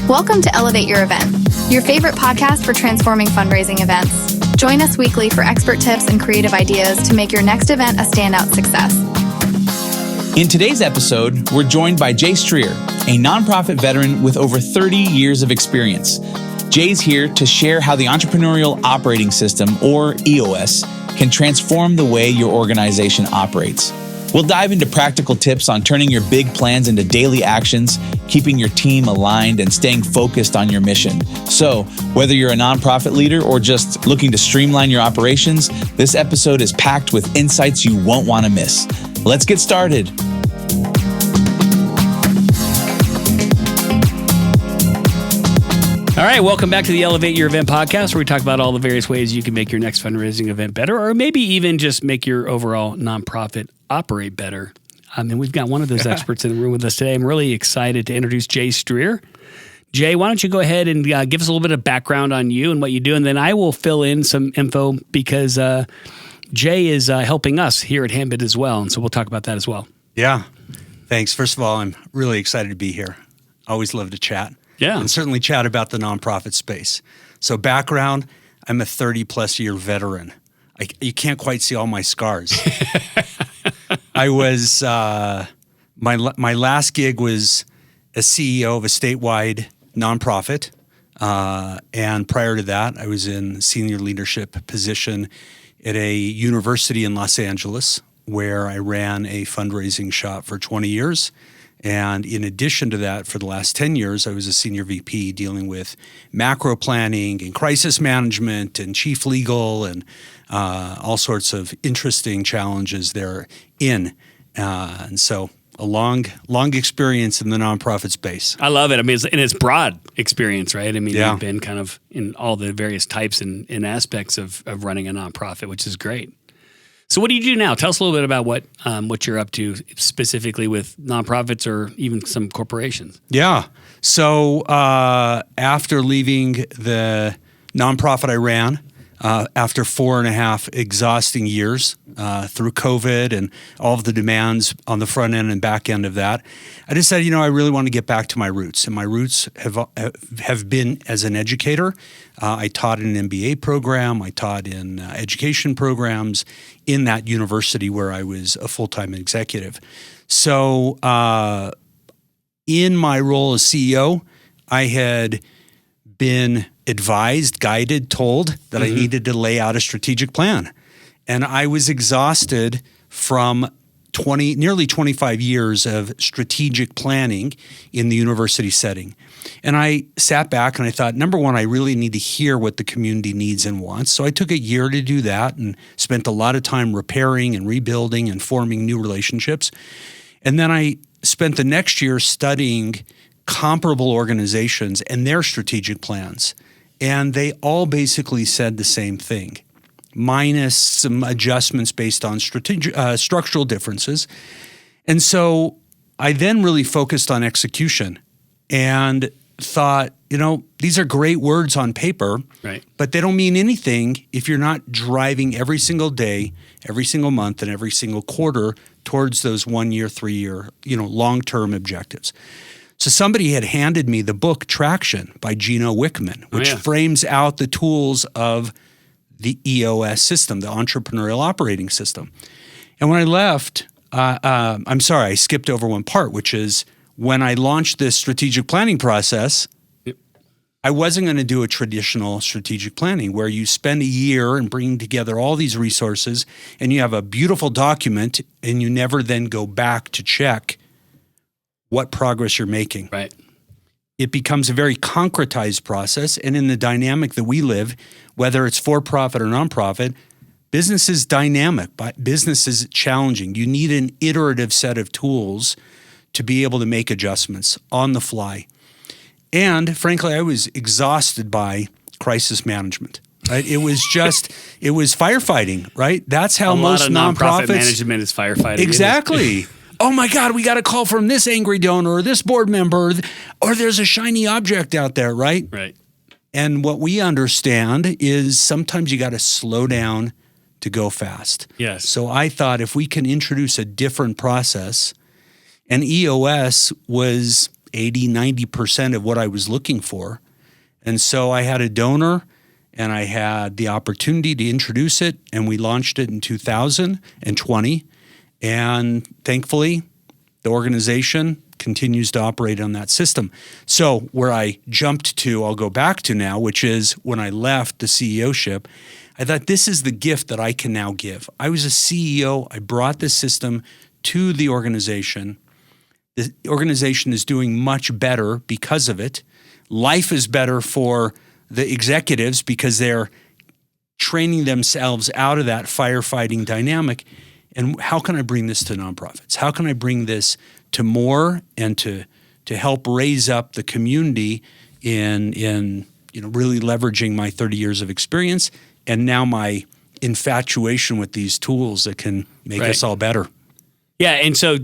Welcome to Elevate Your Event, your favorite podcast for transforming fundraising events. Join us weekly for expert tips and creative ideas to make your next event a standout success. In today's episode, we're joined by Jay Strear, a nonprofit veteran with over 30 years of experience. Jay's here to share how the Entrepreneurial Operating System, or EOS, can transform the way your organization operates. We'll dive into practical tips on turning your big plans into daily actions, keeping your team aligned, and staying focused on your mission. So, whether you're a nonprofit leader or just looking to streamline your operations, this episode is packed with insights you won't want to miss. Let's get started. All right, welcome back to the Elevate Your Event podcast, where we talk about all the various ways you can make your next fundraising event better, or maybe even just make your overall nonprofit operate better. And we've got one of those experts in the room with us today. I'm really excited to introduce Jay Strear. Jay, why don't you go ahead and give us a little bit of background on you and what you do, and then I will fill in some info because Jay is helping us here at Handbid as well, and so we'll talk about that as well. Yeah, thanks. First of all, I'm really excited to be here. Always love to chat. Yeah. And certainly chat about the nonprofit space. So background, I'm a 30-plus year veteran. You can't quite see all my scars. I was, my last gig was as CEO of a statewide nonprofit. And prior to that, I was in senior leadership position at a university in Los Angeles, where I ran a fundraising shop for 20 years. And in addition to that, for the last 10 years, I was a senior VP dealing with macro planning and crisis management and chief legal and all sorts of interesting challenges therein. And so a long experience in the nonprofit space. I love it. I mean, it's broad experience, right? I mean, Yeah. You've been kind of in all the various types and aspects of running a nonprofit, which is great. So what do you do now? Tell us a little bit about what you're up to specifically with nonprofits or even some corporations. Yeah. So after leaving the nonprofit I ran, after 4.5 exhausting years through COVID and all of the demands on the front end and back end of that, I decided, I really want to get back to my roots. And my roots have been as an educator. I taught in an MBA program. I taught in education programs in that university where I was a full-time executive. So in my role as CEO, I had been advised, guided, told that I needed to lay out a strategic plan. And I was exhausted from nearly 25 years of strategic planning in the university setting. And I sat back and I thought, number one, I really need to hear what the community needs and wants. So I took a year to do that and spent a lot of time repairing and rebuilding and forming new relationships. And then I spent the next year studying comparable organizations and their strategic plans. And they all basically said the same thing, minus some adjustments based on structural differences. And so I then really focused on execution and thought, these are great words on paper, right, but they don't mean anything if you're not driving every single day, every single month, and every single quarter towards those 1 year, 3 year, long-term objectives. So somebody had handed me the book Traction by Gino Wickman, which frames out the tools of the EOS system, the Entrepreneurial Operating System. And when I left, I'm sorry, I skipped over one part, which is when I launched this strategic planning process, I wasn't going to do a traditional strategic planning where you spend a year and bring together all these resources and you have a beautiful document and you never then go back to check what progress you're making. Right. It becomes a very concretized process. And in the dynamic that we live, whether it's for-profit or nonprofit, business is dynamic, but business is challenging. You need an iterative set of tools to be able to make adjustments on the fly. And frankly, I was exhausted by crisis management. Right? It was firefighting, right? That's how most nonprofit management is firefighting. Exactly. Oh my God, we got a call from this angry donor or this board member, or there's a shiny object out there, right? Right. And what we understand is sometimes you got to slow down to go fast. Yes. So I thought if we can introduce a different process, and EOS was 80, 90% of what I was looking for. And so I had a donor and I had the opportunity to introduce it, and we launched it in 2020. And thankfully, the organization continues to operate on that system. So where I jumped to, I'll go back to now, which is when I left the CEO-ship, I thought this is the gift that I can now give. I was a CEO. I brought this system to the organization. The organization is doing much better because of it. Life is better for the executives because they're training themselves out of that firefighting dynamic. And how can I bring this to nonprofits? How can I bring this to more and to help raise up the community in really leveraging my 30 years of experience and now my infatuation with these tools that can make us all better. Yeah, and so,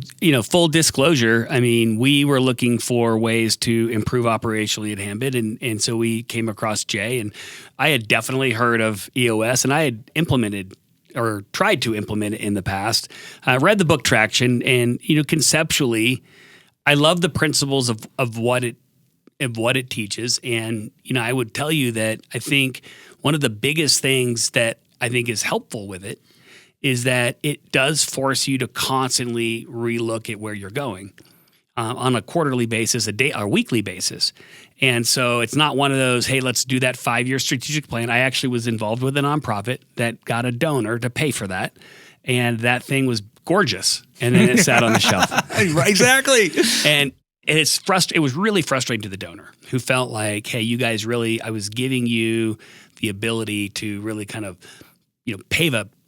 full disclosure, I mean, we were looking for ways to improve operationally at Handbid, and so we came across Jay, and I had definitely heard of EOS, and I had implemented or tried to implement it in the past. I read the book Traction, and conceptually, I love the principles of what it teaches, and I would tell you that I think one of the biggest things that I think is helpful with it is that it does force you to constantly relook at where you're going on a quarterly basis, a weekly basis. And so it's not one of those, hey, let's do that 5-year strategic plan. I actually was involved with a nonprofit that got a donor to pay for that. And that thing was gorgeous. And then it sat on the shelf. Right, exactly. And it was really frustrating to the donor who felt like, hey, you guys I was giving you the ability to really kind of,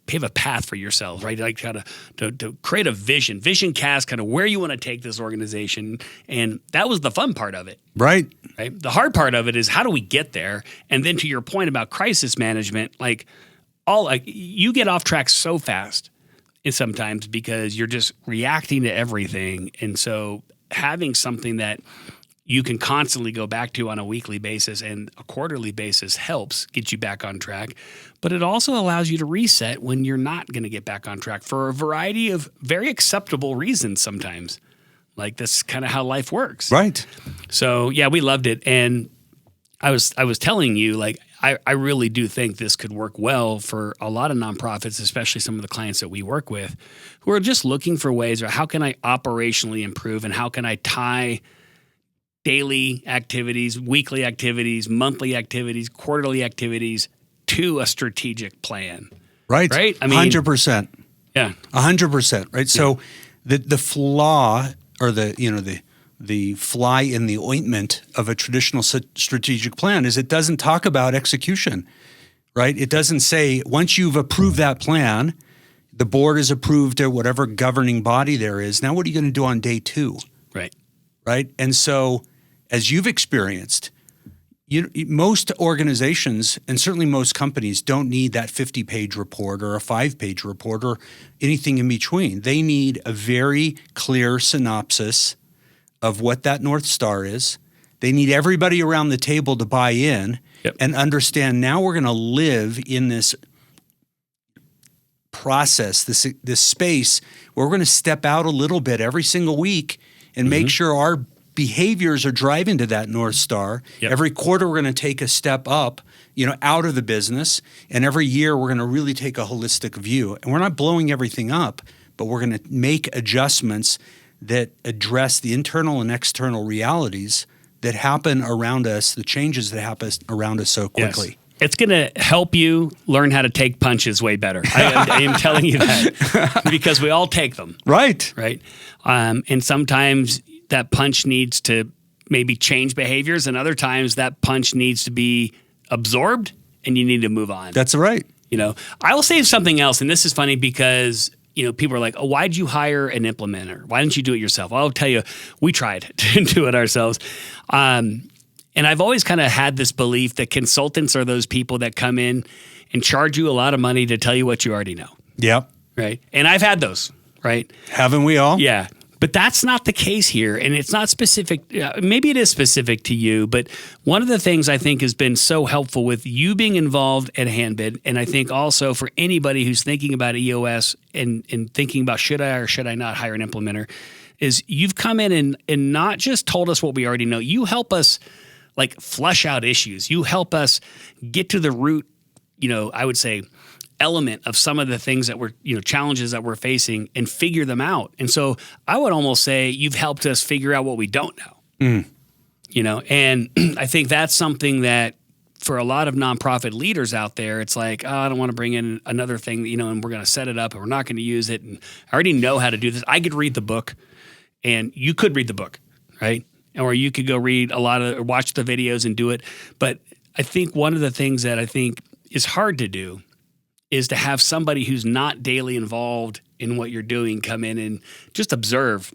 pave a path for yourselves, right? Like kind of to create a vision cast, kind of where you want to take this organization. And that was the fun part of it. Right. The hard part of it is how do we get there? And then to your point about crisis management, you get off track so fast sometimes because you're just reacting to everything. And so having something that you can constantly go back to on a weekly basis and a quarterly basis helps get you back on track. But it also allows you to reset when you're not going to get back on track for a variety of very acceptable reasons sometimes. Like that's kind of how life works. Right. So yeah, we loved it. And I was telling you, I really do think this could work well for a lot of nonprofits, especially some of the clients that we work with who are just looking for ways or how can I operationally improve and how can I tie daily activities, weekly activities, monthly activities, quarterly activities to a strategic plan. Right. Right? I mean, 100%. Yeah. 100%. Right. So the flaw or the fly in the ointment of a traditional strategic plan is it doesn't talk about execution. Right. It doesn't say once you've approved that plan, the board has approved it, whatever governing body there is. Now, what are you going to do on day 2? Right. Right. And so as you've experienced, most organizations and certainly most companies don't need that 50-page report or a 5-page report or anything in between. They need a very clear synopsis of what that North Star is. They need everybody around the table to buy in and understand now we're going to live in this process, this space where we're going to step out a little bit every single week and make sure our behaviors are driving to that North Star. Yep. Every quarter, we're going to take a step up, out of the business. And every year, we're going to really take a holistic view. And we're not blowing everything up, but we're going to make adjustments that address the internal and external realities that happen around us, the changes that happen around us so quickly. Yes. It's going to help you learn how to take punches way better. I am telling you that because we all take them. Right. Right. And sometimes that punch needs to maybe change behaviors, and other times that punch needs to be absorbed and you need to move on. That's right. I will say something else, and this is funny because, people are like, oh, why'd you hire an implementer? Why didn't you do it yourself? Well, I'll tell you, we tried to do it ourselves. And I've always kind of had this belief that consultants are those people that come in and charge you a lot of money to tell you what you already know. Yep. Right. And I've had those, right? Haven't we all? Yeah. But that's not the case here. And it's not specific. Maybe it is specific to you. But one of the things I think has been so helpful with you being involved at Handbid, and I think also for anybody who's thinking about EOS and thinking about should I or should I not hire an implementer, is you've come in and not just told us what we already know. You help us like flush out issues. You help us get to the root, I would say, element of some of the things that we're, challenges that we're facing and figure them out. And so I would almost say you've helped us figure out what we don't know. And I think that's something that for a lot of nonprofit leaders out there, it's like, I don't want to bring in another thing, and we're going to set it up and we're not going to use it. And I already know how to do this. I could read the book and you could read the book, right? Or you could go read or watch the videos and do it. But I think one of the things that I think is hard to do is to have somebody who's not daily involved in what you're doing come in and just observe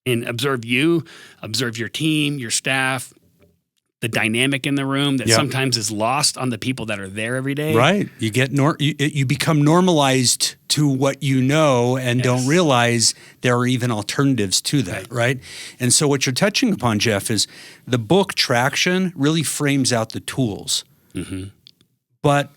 you, observe your team, your staff, the dynamic in the room that sometimes is lost on the people that are there every day. Right. You get you become normalized to what you know and don't realize there are even alternatives to that, right? And so what you're touching upon, Jeff, is the book Traction really frames out the tools. But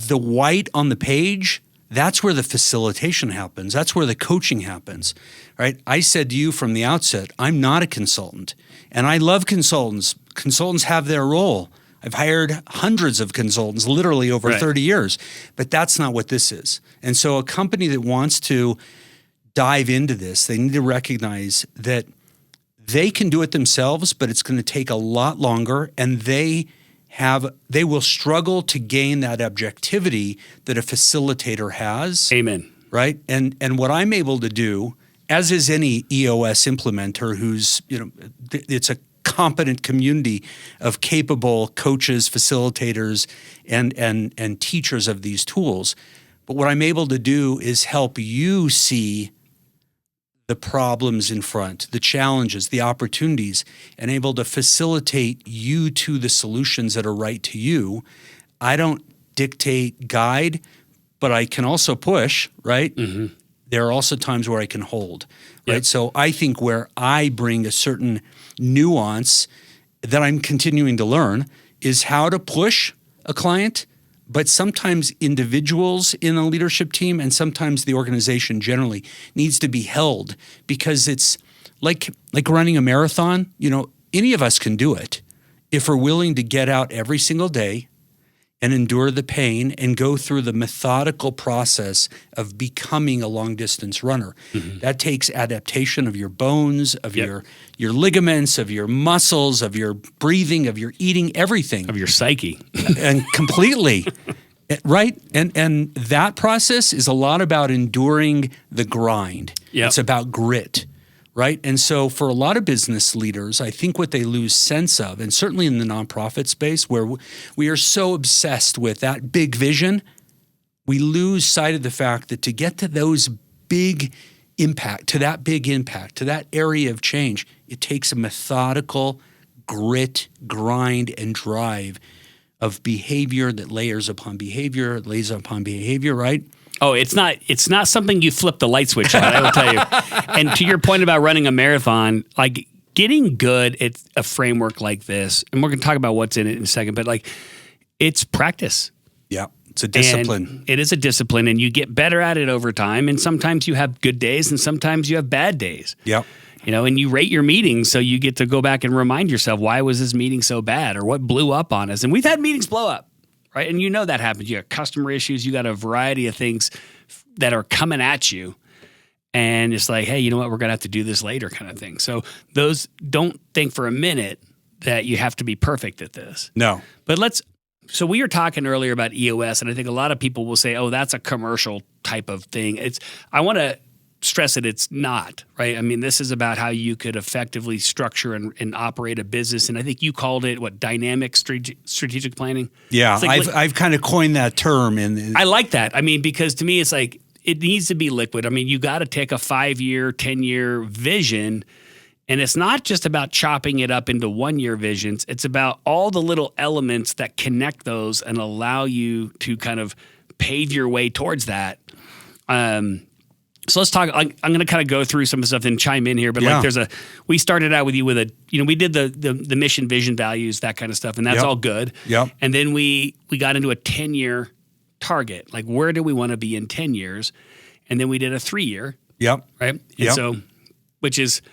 the white on the page, that's where the facilitation happens. That's where the coaching happens, right? I said to you from the outset, I'm not a consultant, and I love consultants. Consultants have their role. I've hired hundreds of consultants literally over 30 years, but that's not what this is. And so a company that wants to dive into this, they need to recognize that they can do it themselves, but it's going to take a lot longer, and they will struggle to gain that objectivity that a facilitator has. Amen. Right? And what I'm able to do, as is any EOS implementer who's, it's a competent community of capable coaches, facilitators, and teachers of these tools. But what I'm able to do is help you see the problems in front, the challenges, the opportunities, and able to facilitate you to the solutions that are right to you. I don't dictate, guide, but I can also push, right? There are also times where I can hold, right? So I think where I bring a certain nuance that I'm continuing to learn is how to push a client, but sometimes individuals in a leadership team and sometimes the organization generally needs to be held, because it's like running a marathon. Any of us can do it if we're willing to get out every single day and endure the pain and go through the methodical process of becoming a long-distance runner. That takes adaptation of your bones, of your ligaments, of your muscles, of your breathing, of your eating, everything. Of your psyche. And completely, right? And that process is a lot about enduring the grind. It's about grit. Right? And so for a lot of business leaders, I think what they lose sense of, and certainly in the nonprofit space where we are so obsessed with that big vision, we lose sight of the fact that to get to those big impact, to that area of change, it takes a methodical grit, grind, and drive of behavior that layers upon behavior, right? Oh, it's not something you flip the light switch on, I will tell you. And to your point about running a marathon, like getting good at a framework like this, and we're going to talk about what's in it in a second, but like it's practice. Yeah, it's a discipline. And it is a discipline, and you get better at it over time. And sometimes you have good days and sometimes you have bad days. Yeah. And you rate your meetings, so you get to go back and remind yourself, why was this meeting so bad, or what blew up on us? And we've had meetings blow up. Right. And that happens. You got customer issues. You got a variety of things that are coming at you. And it's like, hey, you know what? We're going to have to do this later kind of thing. So don't think for a minute that you have to be perfect at this. No. But so we were talking earlier about EOS, and I think a lot of people will say, oh, that's a commercial type of thing. I want to stress that it's not, right? I mean, this is about how you could effectively structure and operate a business. And I think you called it, dynamic strategic planning? Yeah, I've kind of coined that term. I like that. I mean, because to me, it's like, it needs to be liquid. I mean, you got to take a 5-year, 10-year vision, and it's not just about chopping it up into 1-year visions. It's about all the little elements that connect those and allow you to kind of pave your way towards that. So let's talk. I'm going to kind of go through some of the stuff and chime in here. But we started out with you with we did the mission, vision, values, that kind of stuff, and that's all good. Yep. And then we got into a 10-year target. Like, where do we want to be in 10 years? And then we did a 3-year. Yep. Right. And yep. so which is,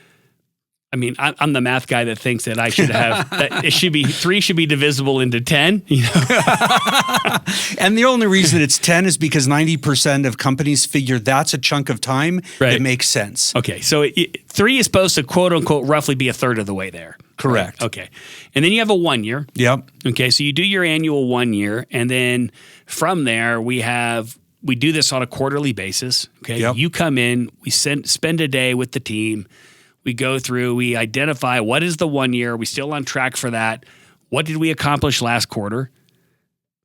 I mean, I'm the math guy that thinks that I should have that it should be 3 should be divisible into 10. You know? And the only reason it's 10 is because 90% of companies figure that's a chunk of time that makes sense. Okay, so 3 is supposed to quote unquote roughly be a third of the way there. Correct. Right? Okay, and then you have a 1 year. Yep. Okay, so you do your annual 1 year, and then from there we do this on a quarterly basis. Okay, you come in, we spend a day with the team. We go through, we identify what is the 1 year. Are we still on track for that? What did we accomplish last quarter?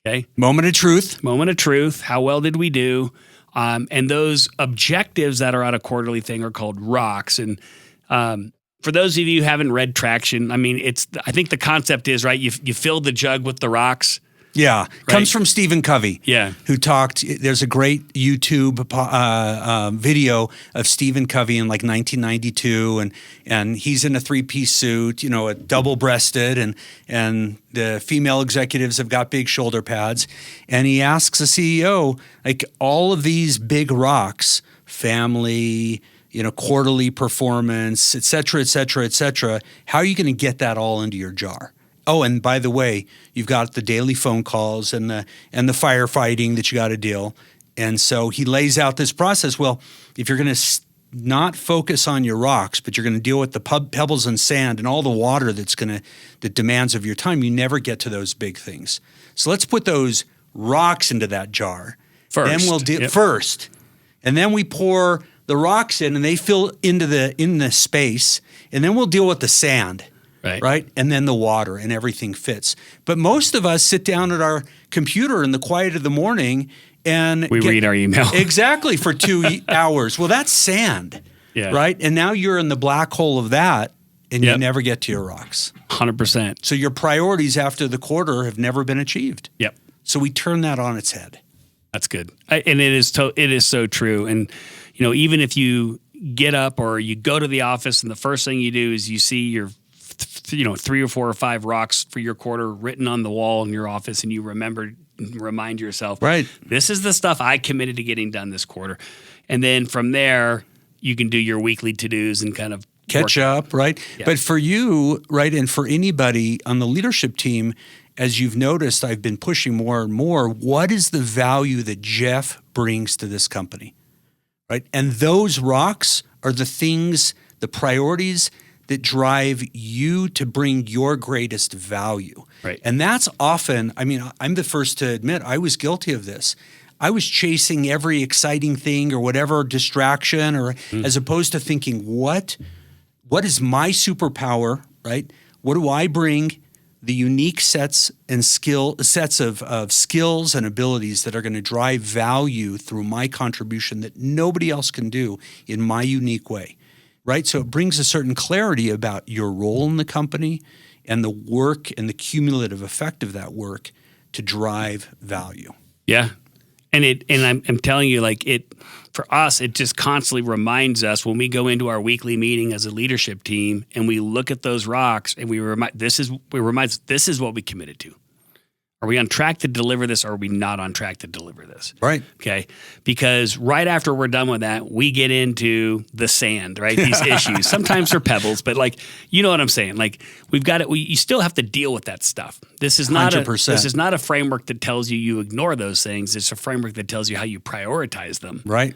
Okay. Moment of truth. Moment of truth. How well did we do? And those objectives that are on a quarterly thing are called rocks. And for those of you who haven't read Traction, I mean, I think the concept is, right, you fill the jug with the rocks. Yeah. Right? Comes from Stephen Covey. Yeah. Who talked, there's a great YouTube video of Stephen Covey in like 1992, and he's in a 3-piece suit, a double-breasted, and the female executives have got big shoulder pads. And he asks the CEO, like, all of these big rocks, family, quarterly performance, et cetera, et cetera, et cetera, how are you going to get that all into your jar? Oh, and by the way, you've got the daily phone calls and the firefighting that you got to deal. And so he lays out this process. Well, if you're going to not focus on your rocks, but you're going to deal with the pebbles and sand and all the water that demands of your time, you never get to those big things. So let's put those rocks into that jar. First. Then we'll first. And then we pour the rocks in, and they fill in the space. And then we'll deal with the sand. Right. And then the water, and everything fits. But most of us sit down at our computer in the quiet of the morning and we read our email. Exactly, for 2 hours. Well, that's sand. Yeah. Right. And now you're in the black hole of that, and you never get to your rocks. 100%. So your priorities after the quarter have never been achieved. Yep. So we turn that on its head. That's good. And it is so true. And, even if you get up or you go to the office and the first thing you do is you see your 3 or 4 or 5 rocks for your quarter written on the wall in your office, and you remind yourself, right, this is the stuff I committed to getting done this quarter. And then from there, you can do your weekly to-dos and kind of catch up, right? Yeah. But for you, right, and for anybody on the leadership team, as you've noticed, I've been pushing more and more, what is the value that Jeff brings to this company, right? And those rocks are the things, the priorities that drive you to bring your greatest value. Right. And that's often, I'm the first to admit, I was guilty of this. I was chasing every exciting thing or whatever distraction, or as opposed to thinking, what is my superpower, right? What do I bring? The unique sets of skills and abilities that are going to drive value through my contribution that nobody else can do in my unique way. Right? So it brings a certain clarity about your role in the company and the work and the cumulative effect of that work to drive value. Yeah. And I'm telling you, for us, it just constantly reminds us when we go into our weekly meeting as a leadership team and we look at those rocks and this is what we committed to. Are we on track to deliver this, or are we not on track to deliver this? Right. Okay. Because right after we're done with that, we get into the sand, right? These issues. Sometimes they're pebbles, but you know what I'm saying? We've got it. You still have to deal with that stuff. This is not 100%. This is not a framework that tells you ignore those things. It's a framework that tells you how you prioritize them. Right.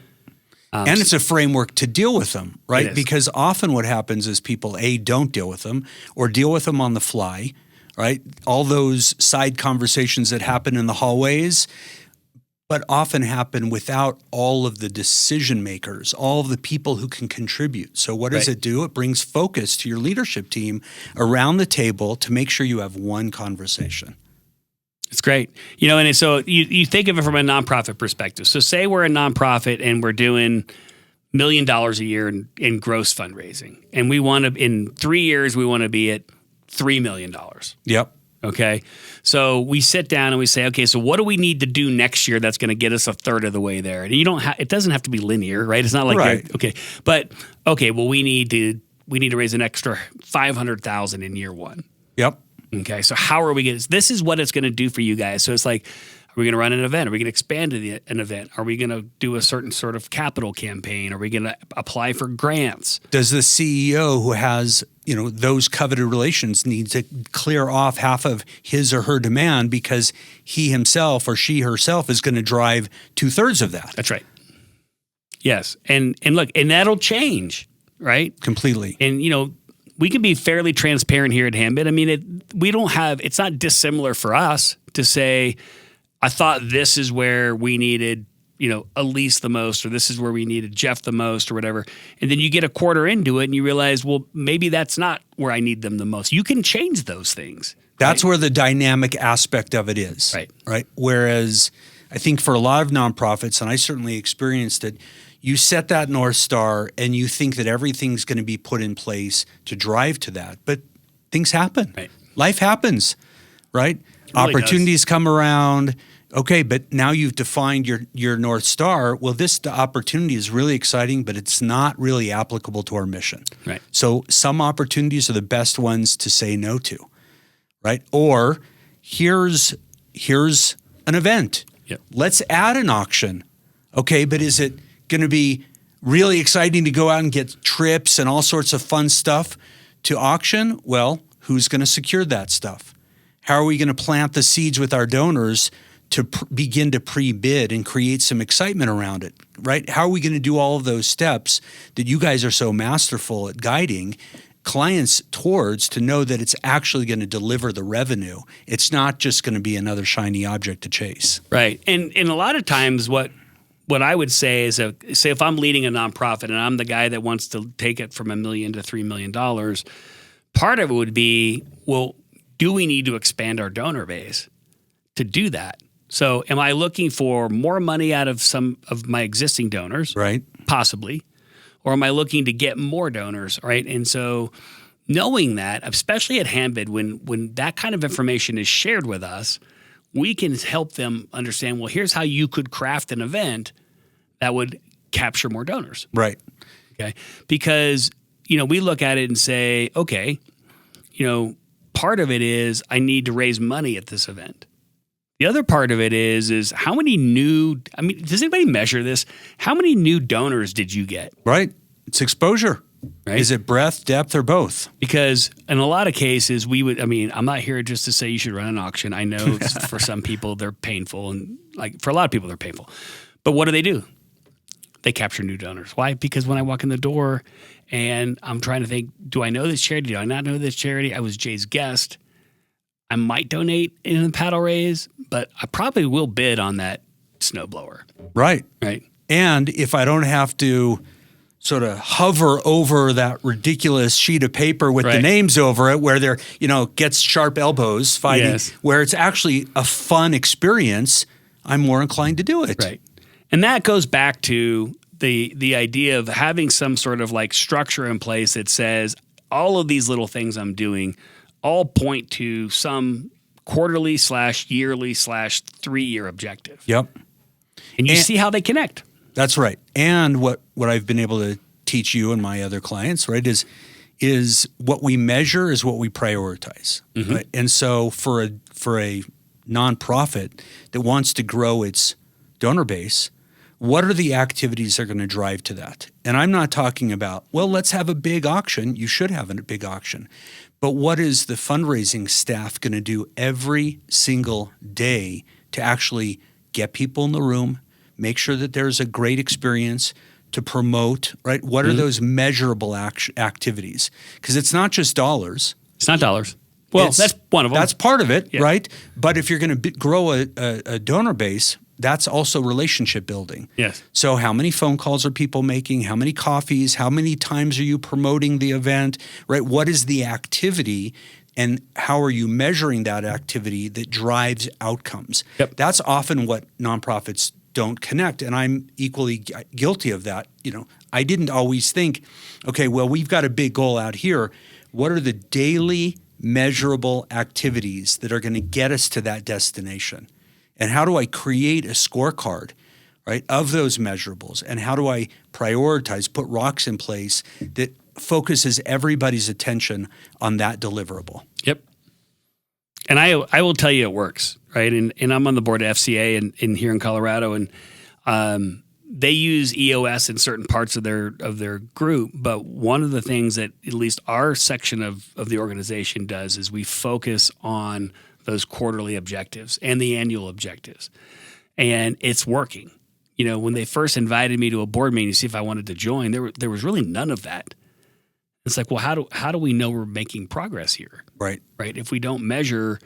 And it's a framework to deal with them, right? Because often what happens is people, don't deal with them or deal with them on the fly. Right? All those side conversations that happen in the hallways, but often happen without all of the decision makers, all of the people who can contribute. So what does it do? It brings focus to your leadership team around the table to make sure you have one conversation. It's great. And so you think of it from a nonprofit perspective. So say we're a nonprofit and we're doing $1 million a year in gross fundraising. And we want to, in 3 years, we want to be at $3 million. Yep. Okay. So we sit down and we say, okay, so what do we need to do next year that's going to get us a third of the way there? And it doesn't have to be linear, right? It's not like, we need to raise an extra $500,000 in year 1. Yep. Okay. So how are we this is what it's going to do for you guys. So it's like, we going to run an event? Are we going to expand an event? Are we going to do a certain sort of capital campaign? Are we going to apply for grants? Does the CEO who has, those coveted relations need to clear off half of his or her demand because he himself or she herself is going to drive 2/3 of that? That's right. Yes. And look, and that'll change, right? Completely. And, we can be fairly transparent here at Handbid. I mean, it's not dissimilar for us to say, I thought this is where we needed, Elise the most, or this is where we needed Jeff the most, or whatever. And then you get a quarter into it and you realize, well, maybe that's not where I need them the most. You can change those things. That's where the dynamic aspect of it is. Right. Whereas I think for a lot of nonprofits, and I certainly experienced it, you set that North Star and you think that everything's going to be put in place to drive to that. But things happen. Right. Life happens, right? Really Opportunities come around. Okay, but now you've defined your North Star. Well, the opportunity is really exciting, but it's not really applicable to our mission. Right. So some opportunities are the best ones to say no to, right? Or here's an event. Yep. Let's add an auction. Okay, but is it going to be really exciting to go out and get trips and all sorts of fun stuff to auction? Well, who's going to secure that stuff? How are we going to plant the seeds with our donors to begin to pre-bid and create some excitement around it, right? How are we going to do all of those steps that you guys are so masterful at guiding clients towards to know that it's actually going to deliver the revenue? It's not just going to be another shiny object to chase. Right. And a lot of times what I would say is, say if I'm leading a nonprofit and I'm the guy that wants to take it from $1 million to $3 million, part of it would be, well, do we need to expand our donor base to do that? So am I looking for more money out of some of my existing donors? Right. Possibly. Or am I looking to get more donors, right? And so knowing that, especially at Handbid, when that kind of information is shared with us, we can help them understand, well, here's how you could craft an event that would capture more donors. Right. Okay. Because, we look at it and say, okay, part of it is I need to raise money at this event. The other part of it is how many does anybody measure this? How many new donors did you get? Right. It's exposure. Right. Is it breadth, depth, or both? Because in a lot of cases, I'm not here just to say you should run an auction. I know for some people they're painful, and for a lot of people they're painful. But what do? They capture new donors. Why? Because when I walk in the door and I'm trying to think, do I know this charity? Do I not know this charity? I was Jay's guest. I might donate in a paddle raise, but I probably will bid on that snowblower. Right. Right. And if I don't have to sort of hover over that ridiculous sheet of paper with the names over it where they're, gets sharp elbows fighting, where it's actually a fun experience, I'm more inclined to do it. Right. And that goes back to the idea of having some sort of structure in place that says all of these little things I'm doing all point to some quarterly/yearly/3-year objective. Yep. And you see how they connect. That's right. And what I've been able to teach you and my other clients, right, is what we measure is what we prioritize. Mm-hmm. Right? And so for a nonprofit that wants to grow its donor base, what are the activities that are going to drive to that? And I'm not talking about, well, let's have a big auction. You should have a big auction. But what is the fundraising staff going to do every single day to actually get people in the room, make sure that there's a great experience, to promote, right? What are those measurable activities? Because it's not just dollars. It's not dollars. Well, that's one of them. That's part of it, right? But if you're going to grow a donor base, that's also relationship building. Yes. So how many phone calls are people making? How many coffees? How many times are you promoting the event, right? What is the activity and how are you measuring that activity that drives outcomes? Yep. That's often what nonprofits don't connect. And I'm equally guilty of that. I didn't always think, okay, well, we've got a big goal out here. What are the daily measurable activities that are going to get us to that destination? And how do I create a scorecard, right, of those measurables? And how do I prioritize, put rocks in place that focuses everybody's attention on that deliverable? Yep. And I will tell you it works, right? And I'm on the board of FCA in here in Colorado, and they use EOS in certain parts of their group. But one of the things that at least our section of the organization does is we focus on those quarterly objectives and the annual objectives. And it's working. You know, when they first invited me to a board meeting to see if I wanted to join, there was really none of that. It's like, well, how do we know we're making progress here? Right. Right. If we don't measure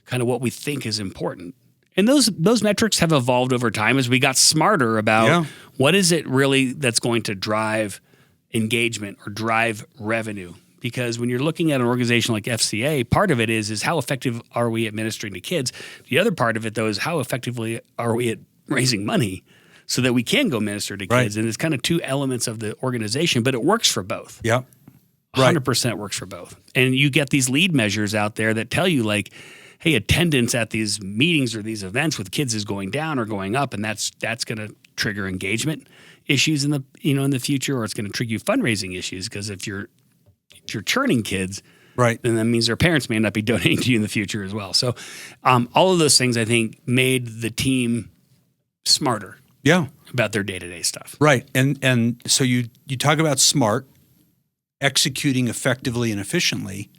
kind of what we think is important. And those metrics have evolved over time as we got smarter about what is it really that's going to drive engagement or drive revenue. Because when you're looking at an organization like FCA, part of it is how effective are we at ministering to kids? The other part of it, though, is how effectively are we at raising money so that we can go minister to kids. And it's kind of two elements of the organization, but it works for both. Yeah. 100% works for both. And you get these lead measures out there that tell you like, hey, attendance at these meetings or these events with kids is going down or going up, and that's going to trigger engagement issues in the future, or it's going to trigger fundraising issues because if you're churning kids, right, then that means their parents may not be donating to you in the future as well. So all of those things I think made the team smarter. Yeah, about their day-to-day stuff. Right, and so you talk about smart, executing effectively and efficiently.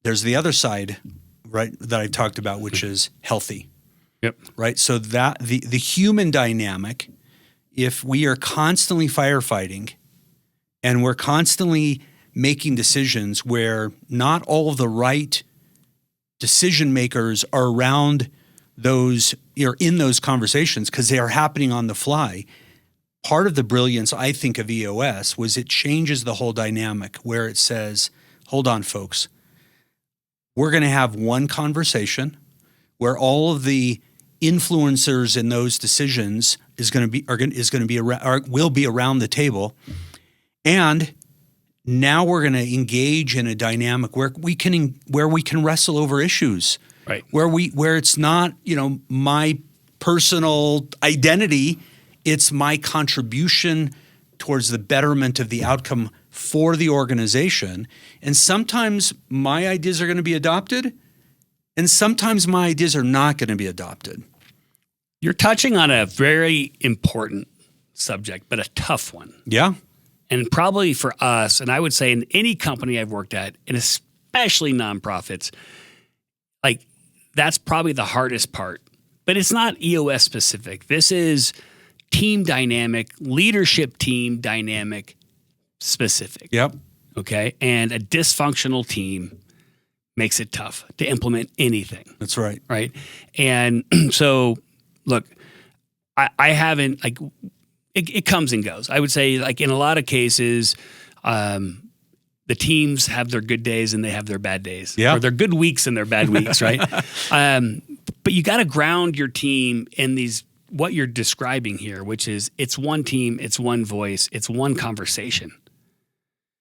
There's the other side, right, that I talked about, which is healthy. Yep. Right. So that the human dynamic, if we are constantly firefighting and we're constantly making decisions where not all of the right decision makers are around those or in those conversations because they are happening on the fly. Part of the brilliance, I think, of EOS was it changes the whole dynamic where it says, hold on, folks. We're going to have one conversation where all of the influencers in those decisions will be around the table, and now we're going to engage in a dynamic where we can wrestle over issues, right? Where it's not my personal identity, it's my contribution towards the betterment of the outcome for the organization. And sometimes my ideas are going to be adopted, and sometimes my ideas are not going to be adopted. You're touching on a very important subject, but a tough one. Yeah. And probably for us, and I would say in any company I've worked at, and especially nonprofits, like that's probably the hardest part. But it's not EOS specific. This is team dynamic, leadership team dynamic specific. Yep. Okay. And a dysfunctional team makes it tough to implement anything. That's right. Right. And so, look, I haven't, like, it comes and goes. I would say, like, in a lot of cases, the teams have their good days and they have their bad days. Yeah. Or their good weeks and their bad weeks, right? But you got to ground your team in these, what you're describing here, which is it's one team, it's one voice, it's one conversation.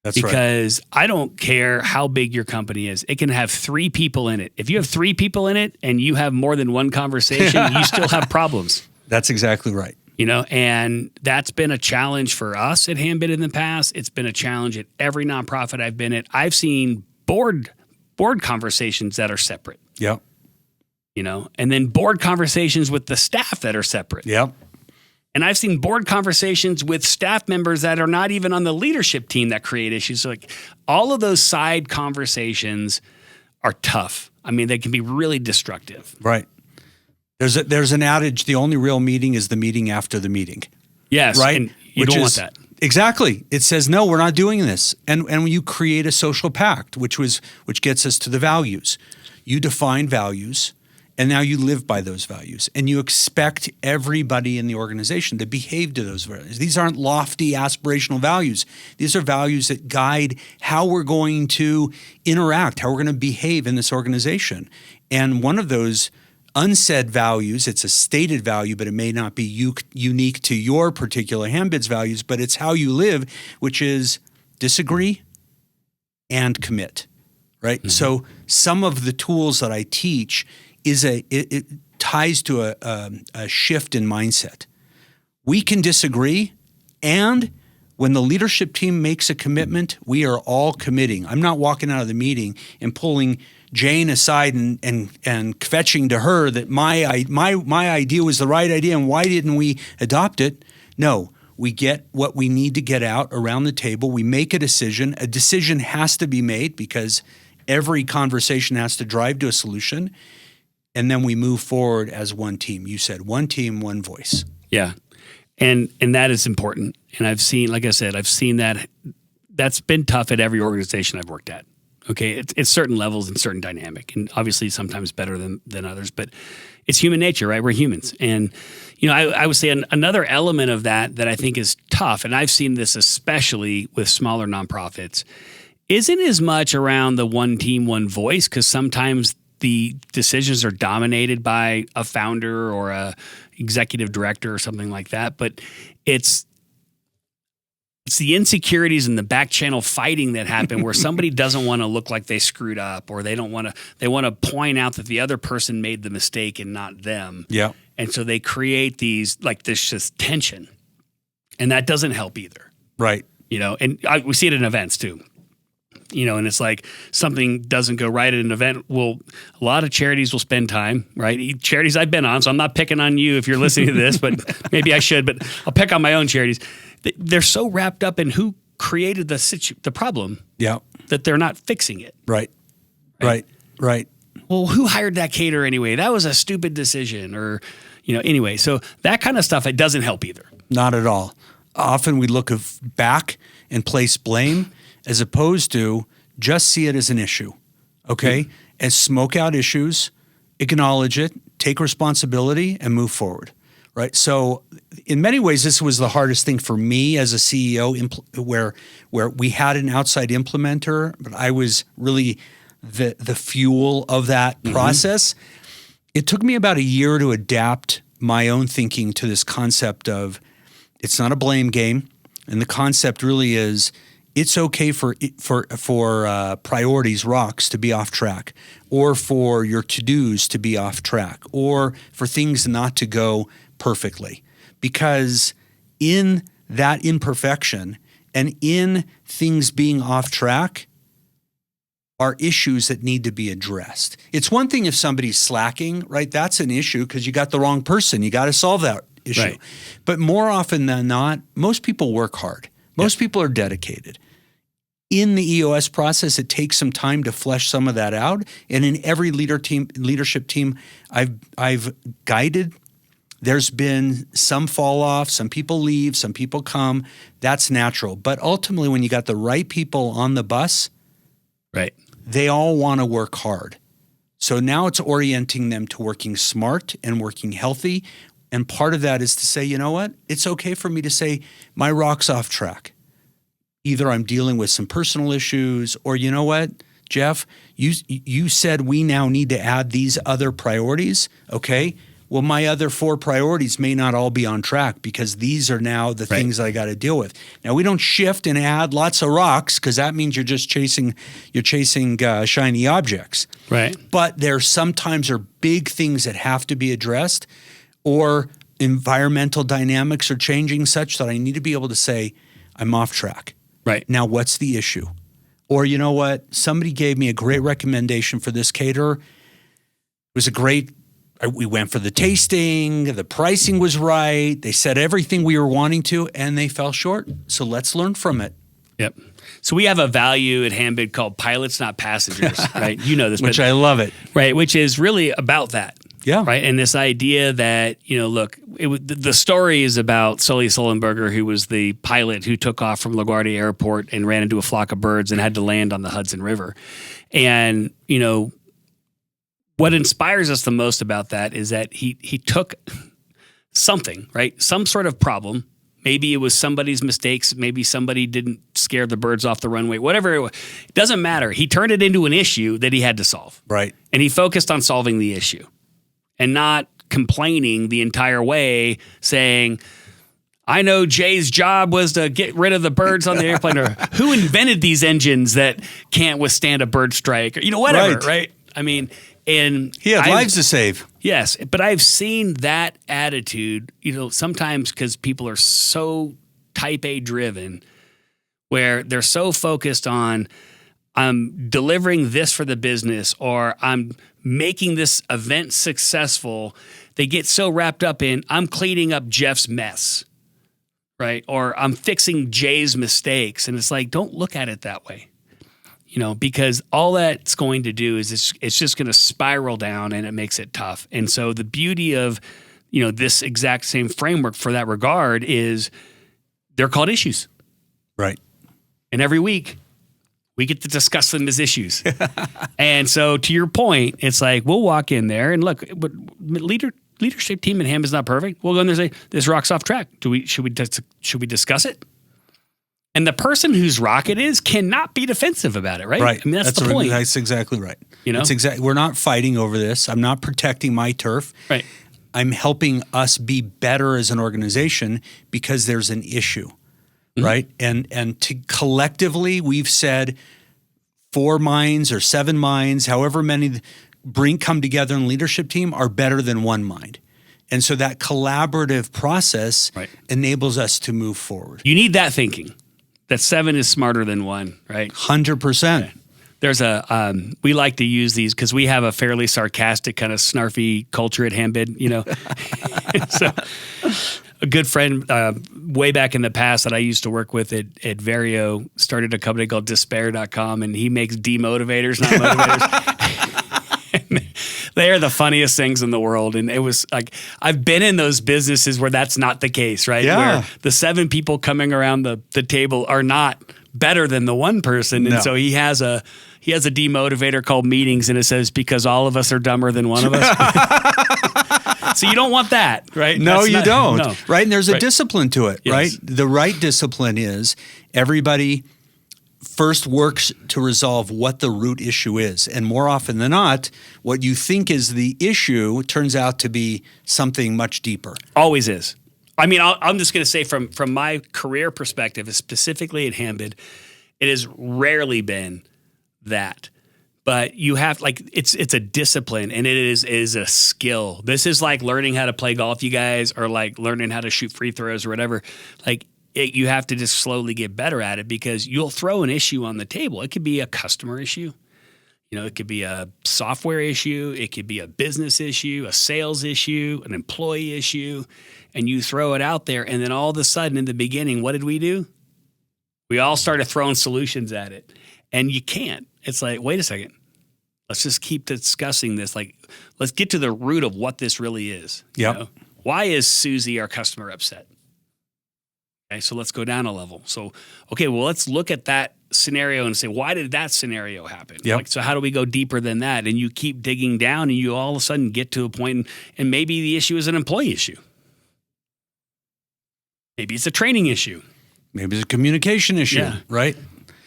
That's right. Because I don't care how big your company is. It can have 3 people in it. If you have 3 people in it and you have more than one conversation, you still have problems. That's exactly right. And that's been a challenge for us at Handbid in the past. It's been a challenge at every nonprofit I've been at. I've seen board conversations that are separate. Yep. And then board conversations with the staff that are separate. Yep. And I've seen board conversations with staff members that are not even on the leadership team that create issues. So, like, all of those side conversations are tough. I mean, they can be really destructive. Right. There's an adage, the only real meeting is the meeting after the meeting. Yes. Right. And you don't want that. Exactly. It says, no, we're not doing this. And when you create a social pact, which gets us to the values, you define values. And now you live by those values, and you expect everybody in the organization to behave to those values. These aren't lofty aspirational values. These are values that guide how we're going to interact, how we're going to behave in this organization. And one of those unsaid values, it's a stated value, but it may not be unique to your particular Handbid's values, but it's how you live, which is disagree and commit, right? Mm-hmm. So some of the tools that I teach it ties to a shift in mindset. We can disagree, and when the leadership team makes a commitment, we are all committing. I'm not walking out of the meeting and pulling Jane aside and fetching to her that my idea was the right idea and why didn't we adopt it? No, we get what we need to get out around the table. We make a decision. A decision has to be made because every conversation has to drive to a solution. And then we move forward as one team. You said one team, one voice. Yeah. And that is important. And I've seen, like I said, that that's been tough at every organization I've worked at. Okay. It's certain levels and certain dynamic, and obviously sometimes better than others, but it's human nature, right? We're humans. And, I would say another element of that I think is tough, and I've seen this especially with smaller nonprofits, isn't as much around the one team, one voice, because sometimes the decisions are dominated by a founder or a executive director or something like that. But it's the insecurities and the back channel fighting that happen where somebody doesn't want to look like they screwed up, or they want to point out that the other person made the mistake and not them. Yeah. And so they create this just tension, and that doesn't help either. Right. And we see it in events too. And it's like something doesn't go right at an event. Well, a lot of charities will spend time, right? Charities I've been on, so I'm not picking on you if you're listening to this, but maybe I should, but I'll pick on my own charities. They're so wrapped up in who created the problem that they're not fixing it. Right. Well, who hired that caterer anyway? That was a stupid decision, or, anyway. So that kind of stuff, it doesn't help either. Not at all. Often we look back and place blame as opposed to just see it as an issue, okay? And smoke out issues, acknowledge it, take responsibility, and move forward, right? So in many ways, this was the hardest thing for me as a CEO, where we had an outside implementer, but I was really the fuel of that process. It took me about a year to adapt my own thinking to this concept of it's not a blame game, and the concept really is it's okay for priorities, rocks, to be off track, or for your to-dos to be off track, or for things not to go perfectly. Because in that imperfection and in things being off track are issues that need to be addressed. It's one thing if somebody's slacking, right? That's an issue because you got the wrong person. You got to solve that issue. Right. But more often than not, most people work hard. Most people are dedicated. In the EOS process, it takes some time to flesh some of that out. And in every leadership team I've guided, there's been some fall off, some people leave, some people come. That's natural. But ultimately, when you got the right people on the bus, right, they all want to work hard. So now it's orienting them to working smart and working healthy. And part of that is to say, you know what? It's okay for me to say my rock's off track. Either I'm dealing with some personal issues, or you know what, Jeff, you said we now need to add these other priorities. Okay, well, my other 4 priorities may not all be on track because these are now the things I got to deal with. Now, we don't shift and add lots of rocks because that means you're just chasing shiny objects. Right. But there sometimes are big things that have to be addressed, or environmental dynamics are changing such that I need to be able to say, I'm off track. Right. Now, what's the issue? Or you know what? Somebody gave me a great recommendation for this caterer. It was we went for the tasting, the pricing was right, they said everything we were wanting to, and they fell short. So let's learn from it. Yep. So we have a value at Handbid called pilots, not passengers, right? You know this. Which I love it. Right, which is really about that. Yeah. Right. And this idea that, look, the story is about Sully Sullenberger, who was the pilot who took off from LaGuardia Airport and ran into a flock of birds and had to land on the Hudson River. And, what inspires us the most about that is that he took something, right? Some sort of problem. Maybe it was somebody's mistakes. Maybe somebody didn't scare the birds off the runway, whatever it was. It doesn't matter. He turned it into an issue that he had to solve. Right. And he focused on solving the issue and not complaining the entire way, saying, I know Jay's job was to get rid of the birds on the airplane, or who invented these engines that can't withstand a bird strike, or, whatever, right? I mean, and he had lives to save. Yes, but I've seen that attitude, sometimes because people are so type A driven, where they're so focused on, I'm delivering this for the business, or I'm making this event successful, they get so wrapped up in, I'm cleaning up Jeff's mess, right? Or I'm fixing Jay's mistakes. And it's like, don't look at it that way, because all that's going to do is it's just going to spiral down, and it makes it tough. And so the beauty of, this exact same framework for that regard is they're called issues. Right. And every week, we get to discuss them as issues. And so to your point, it's like, we'll walk in there and look, but leadership team at Handbid's not perfect. We'll go in there and say, this rock's off track. Should we discuss it? And the person whose rock it is cannot be defensive about it, right? Right. I mean, that's the point. That's exactly right. We're not fighting over this. I'm not protecting my turf. Right. I'm helping us be better as an organization because there's an issue. Right. And to collectively, we've said 4 minds or 7 minds, however many come together in leadership team, are better than 1 mind. And so that collaborative process enables us to move forward. You need that thinking that 7 is smarter than 1, right? 100%. Okay. There's we like to use these because we have a fairly sarcastic, kind of snarfy culture at Handbid, So a good friend way back in the past that I used to work with at Vario started a company called Despair.com, and he makes demotivators, not motivators. They are the funniest things in the world. And it was like, I've been in those businesses where that's not the case, right? Yeah. Where the 7 people coming around the table are not better than the 1 person. And so he has a demotivator called meetings, and it says, because all of us are dumber than one of us. So you don't want that, right? No, you don't. No. Right? And there's a discipline to it, Yes. right? The right discipline is everybody first works to resolve what the root issue is. And more often than not, what you think is the issue turns out to be something much deeper. Always is. I mean, I'm just going to say from my career perspective, specifically at Handbid, it has rarely been that. But you have, it's a discipline, and it is a skill. This is like learning how to play golf, you guys, or like learning how to shoot free throws or whatever. You have to just slowly get better at it, because you'll throw an issue on the table. It could be a customer issue. It could be a software issue. It could be a business issue, a sales issue, an employee issue. And you throw it out there, and then all of a sudden in the beginning, what did we do? We all started throwing solutions at it. And you can't. It's like, wait a second. Let's just keep discussing this. Let's get to the root of what this really is. Yep. Why is Susie, our customer, upset? Okay, so let's go down a level. So, okay, well, let's look at that scenario and say, why did that scenario happen? Yep. So how do we go deeper than that? And you keep digging down, and you all of a sudden get to a point, and maybe the issue is an employee issue. Maybe it's a training issue. Maybe it's a communication issue, right?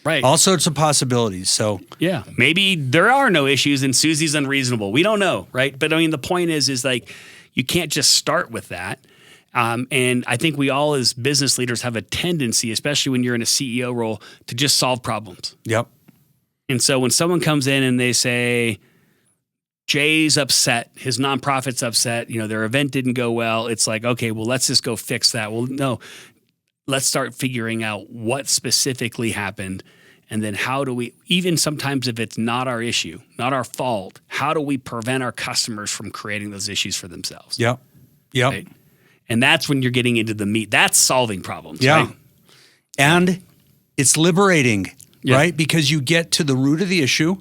Right. All sorts of possibilities. So yeah, maybe there are no issues and Susie's unreasonable. We don't know, right? But I mean, the point is like, you can't just start with that. And I think we all as business leaders have a tendency, especially when you're in a CEO role, to just solve problems. Yep. And so when someone comes in and they say, Jay's upset, his nonprofit's upset, their event didn't go well, it's like, okay, well, let's just go fix that. Well, no, let's start figuring out what specifically happened. And then how do we, even sometimes if it's not our issue, not our fault, how do we prevent our customers from creating those issues for themselves? Yep. Yep. Right? And that's when you're getting into the meat. That's solving problems. Yeah. Right? And it's liberating, right? Because you get to the root of the issue.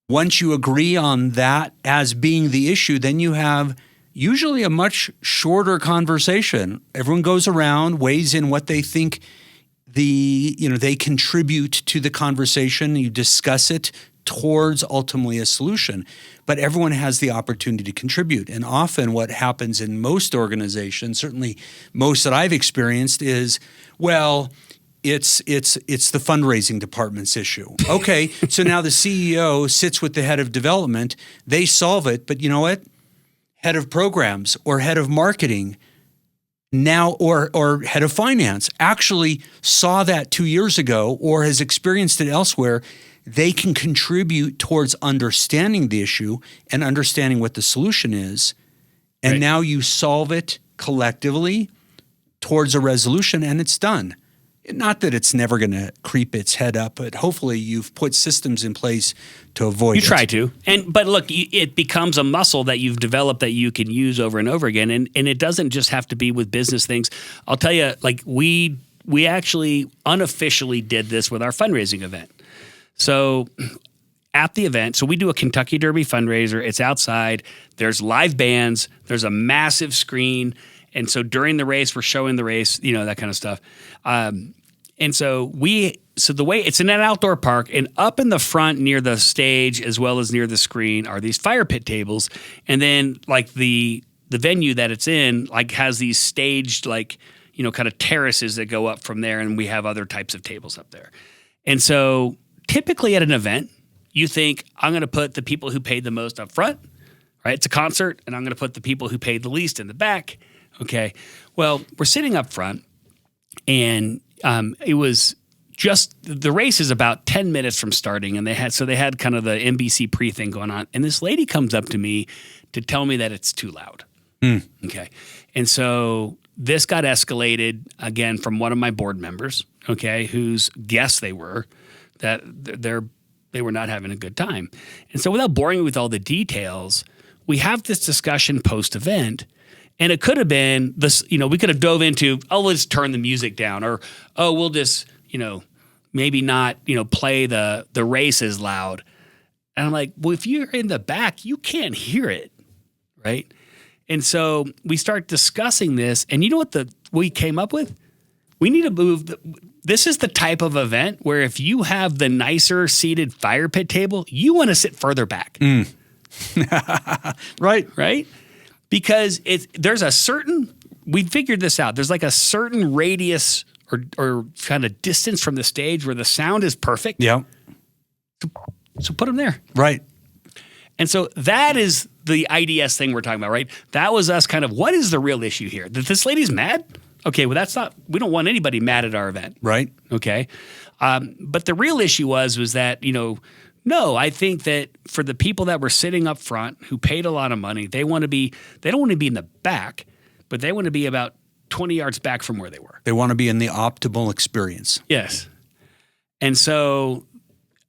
Once you agree on that as being the issue, then you have usually a much shorter conversation. Everyone goes around, weighs in what they think they contribute to the conversation. You discuss it towards ultimately a solution, but everyone has the opportunity to contribute. And often what happens in most organizations, certainly most that I've experienced, is, well, it's the fundraising department's issue. Okay, so now the CEO sits with the head of development, they solve it, but you know what? Head of programs or head of marketing now or head of finance actually saw that 2 years ago or has experienced it elsewhere. They can contribute towards understanding the issue and understanding what the solution is. And now you solve it collectively towards a resolution, and it's done. not that it's never going to creep its head up, but hopefully you've put systems in place to avoid it. You try to. But look, it becomes a muscle that you've developed that you can use over and over again. And it doesn't just have to be with business things. I'll tell you, like we actually unofficially did this with our fundraising event. So at the event, so we do a Kentucky Derby fundraiser. It's outside. There's live bands. There's a massive screen. And so during the race, we're showing the race, that kind of stuff. And so the way it's in an outdoor park, and up in the front near the stage as well as near the screen are these fire pit tables. And then like the venue that it's in like has these staged like, kind of terraces that go up from there. And we have other types of tables up there. And so typically at an event, you think I'm going to put the people who paid the most up front, right? It's a concert, and I'm going to put the people who paid the least in the back. Okay. Well, we're sitting up front, and it was just the race is about 10 minutes from starting, and they had kind of the NBC pre thing going on, and this lady comes up to me to tell me that it's too loud. Okay, and so this got escalated again from one of my board members. Okay, whose guess they were that they were not having a good time, and so without boring you with all the details, we have this discussion post event. And it could have been this, we could have dove into, let's turn the music down, or, we'll just, maybe not, play the race as loud. And I'm like, well, if you're in the back, you can't hear it, right? And so we start discussing this, and you know what we came up with? We need to move. This is the type of event where if you have the nicer seated fire pit table, you want to sit further back. Right? Because there's a certain, we figured this out. There's like a certain radius or kind of distance from the stage where the sound is perfect. Yeah. So put them there. Right. And so that is the IDS thing we're talking about, right? That was us kind of, what is the real issue here? That this lady's mad? Okay, well, we don't want anybody mad at our event. Right. Okay. But the real issue was that, no, I think that for the people that were sitting up front who paid a lot of money, they don't want to be in the back, but they want to be about 20 yards back from where they were. They want to be in the optimal experience. Yes. And so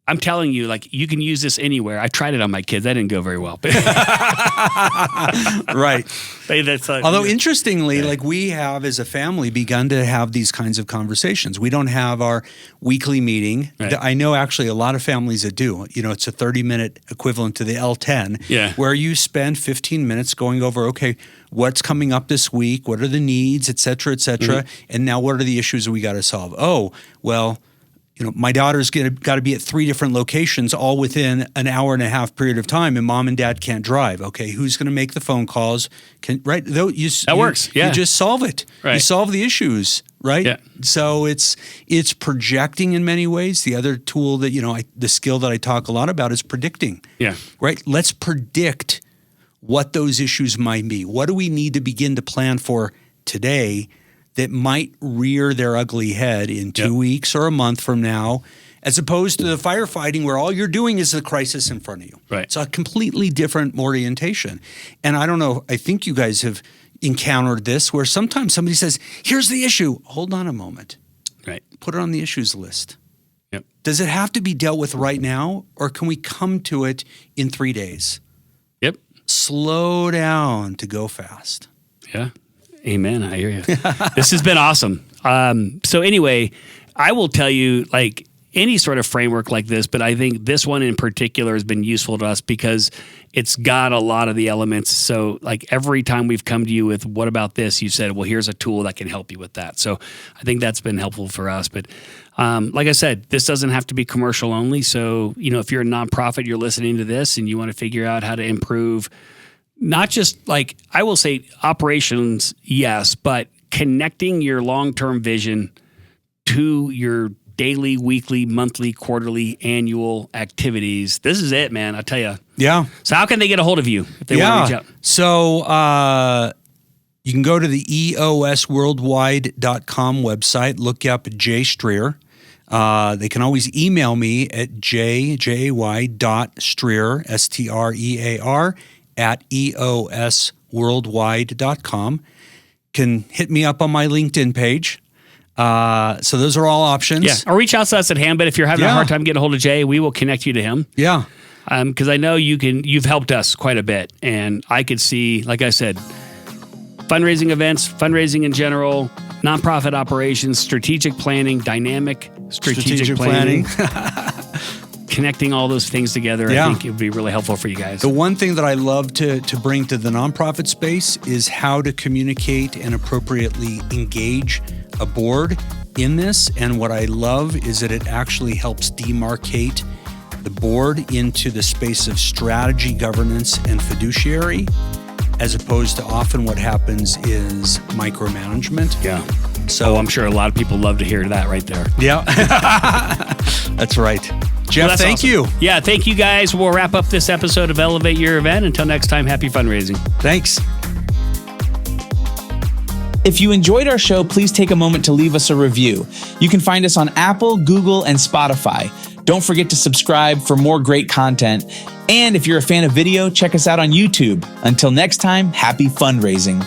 I'm telling you, like, you can use this anywhere. I tried it on my kids. That didn't go very well. Right. Although interestingly, yeah. like we have as a family begun to have these kinds of conversations. We don't have our weekly meeting. Right. I know actually a lot of families that do. It's a 30-minute equivalent to the L10, where you spend 15 minutes going over, okay, what's coming up this week? What are the needs, et cetera, and now what are the issues that we got to solve? Oh, well, my daughter's got to be at 3 different locations all within an hour and a half period of time, and mom and dad can't drive. Okay, who's going to make the phone calls? That works. Yeah. You just solve it. Right. You solve the issues, right? Yeah. So it's projecting in many ways. The other tool that, the skill that I talk a lot about is predicting. Yeah. Right? Let's predict what those issues might be. What do we need to begin to plan for today that might rear their ugly head in 2 weeks or a month from now, as opposed to the firefighting where all you're doing is the crisis in front of you. Right. It's a completely different orientation. And I don't know, I think you guys have encountered this where sometimes somebody says, here's the issue. Hold on a moment. Right. Put it on the issues list. Yep. Does it have to be dealt with right now, or can we come to it in 3 days? Yep. Slow down to go fast. Yeah. Amen. I hear you. This has been awesome. So anyway, I will tell you, like, any sort of framework like this, but I think this one in particular has been useful to us because it's got a lot of the elements. So like every time we've come to you with, what about this? You said, well, here's a tool that can help you with that. So I think that's been helpful for us. But like I said, this doesn't have to be commercial only. So, if you're a nonprofit, you're listening to this and you want to figure out how to improve not just like, I will say operations, yes, but connecting your long-term vision to your daily, weekly, monthly, quarterly, annual activities. This is it, man. I tell you. Yeah. So how can they get a hold of you if they want to reach out? So you can go to the EOSworldwide.com website, look up Jay Strear. They can always email me at jay.strear, S-T-R-E-A-R, at EOSworldwide.com. Can hit me up on my LinkedIn page. So those are all options. Yeah. Or reach out to us at Handbid. If you're having a Yeah. hard time getting a hold of Jay, we will connect you to him. Yeah. Because I know you've helped us quite a bit. And I could see, like I said, fundraising events, fundraising in general, nonprofit operations, strategic planning, dynamic strategic planning. Connecting all those things together, Yeah. I think it would be really helpful for you guys. The one thing that I love to bring to the nonprofit space is how to communicate and appropriately engage a board in this. And what I love is that it actually helps demarcate the board into the space of strategy, governance, and fiduciary, as opposed to often what happens is micromanagement. Yeah. So I'm sure a lot of people love to hear that right there. Yeah. That's right. Jeff, Well, that's thank awesome. you. Yeah, thank you guys. We'll wrap up this episode of Elevate Your Event. Until next time, happy fundraising. Thanks. If you enjoyed our show, please take a moment to leave us a review. You can find us on Apple, Google, and Spotify. Don't forget to subscribe for more great content. And if you're a fan of video, check us out on YouTube. Until next time, happy fundraising.